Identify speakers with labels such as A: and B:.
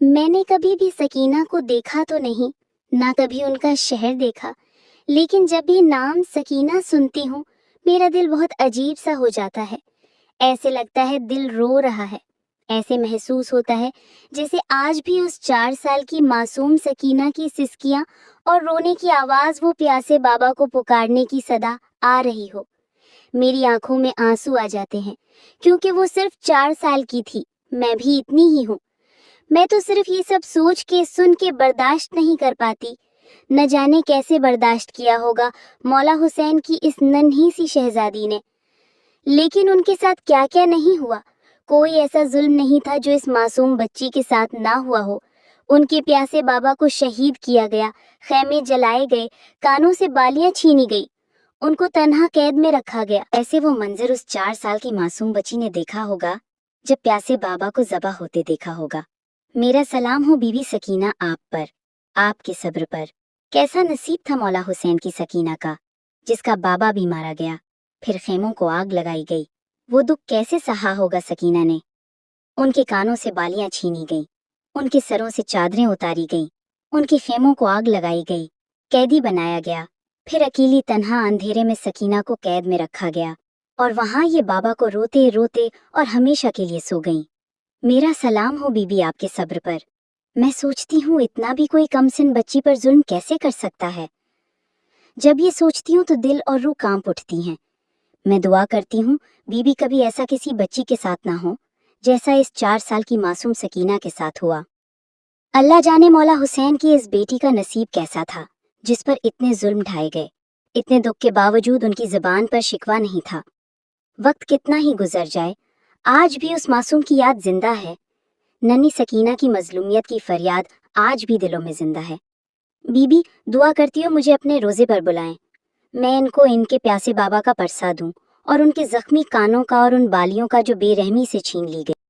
A: میں نے کبھی بھی سکینہ کو دیکھا تو نہیں، نہ کبھی ان کا شہر دیکھا، لیکن جب بھی نام سکینہ سنتی ہوں میرا دل بہت عجیب سا ہو جاتا ہے۔ ایسے لگتا ہے دل رو رہا ہے، ایسے محسوس ہوتا ہے جیسے آج بھی اس 4 سال کی معصوم سکینہ کی سسکیاں اور رونے کی آواز وہ پیاسے بابا کو پکارنے کی صدا آ رہی ہو۔ میری آنکھوں میں آنسو آ جاتے ہیں کیونکہ وہ صرف 4 سال کی تھی، میں بھی اتنی ہی ہوں۔ میں تو صرف یہ سب سوچ کے سن کے برداشت نہیں کر پاتی، نہ جانے کیسے برداشت کیا ہوگا مولا حسین کی اس ننھی سی شہزادی نے۔ لیکن ان کے ساتھ کیا کیا نہیں ہوا، کوئی ایسا ظلم نہیں تھا جو اس معصوم بچی کے ساتھ نہ ہوا ہو۔ ان کے پیاسے بابا کو شہید کیا گیا، خیمے جلائے گئے، کانوں سے بالیاں چھینی گئی، ان کو تنہا قید میں رکھا گیا۔ ایسے وہ منظر اس 4 سال کی معصوم بچی نے دیکھا ہوگا جب پیاسے بابا کو ذبح ہوتے دیکھا ہوگا۔ میرا سلام ہو بی بی سکینہ آپ پر، آپ کے صبر پر۔ کیسا نصیب تھا مولا حسین کی سکینہ کا، جس کا بابا بھی مارا گیا، پھر خیموں کو آگ لگائی گئی۔ وہ دکھ کیسے سہا ہوگا سکینہ نے۔ ان کے کانوں سے بالیاں چھینی گئیں، ان کے سروں سے چادریں اتاری گئیں، ان کے خیموں کو آگ لگائی گئی، قیدی بنایا گیا، پھر اکیلی تنہا اندھیرے میں سکینہ کو قید میں رکھا گیا، اور وہاں یہ بابا کو روتے روتے اور ہمیشہ کے لیے سو گئیں۔ میرا سلام ہو بی بی آپ کے صبر پر۔ میں سوچتی ہوں اتنا بھی کوئی کم سن بچی پر ظلم کیسے کر سکتا ہے۔ جب یہ سوچتی ہوں تو دل اور روح کانپ اٹھتی ہیں۔ میں دعا کرتی ہوں بی بی کبھی ایسا کسی بچی کے ساتھ نہ ہو جیسا اس 4 سال کی معصوم سکینہ کے ساتھ ہوا۔ اللہ جانے مولا حسین کی اس بیٹی کا نصیب کیسا تھا جس پر اتنے ظلم ڈھائے گئے۔ اتنے دکھ کے باوجود ان کی زبان پر شکوہ نہیں تھا۔ وقت کتنا ہی گزر جائے، آج بھی اس معصوم کی یاد زندہ ہے۔ ننھی سکینہ کی مظلومیت کی فریاد آج بھی دلوں میں زندہ ہے۔ بی بی دعا کرتی ہو مجھے اپنے روزے پر بلائیں، میں ان کو ان کے پیاسے بابا کا پرسہ دوں اور ان کے زخمی کانوں کا اور ان بالیوں کا جو بے رحمی سے چھین لی گئی۔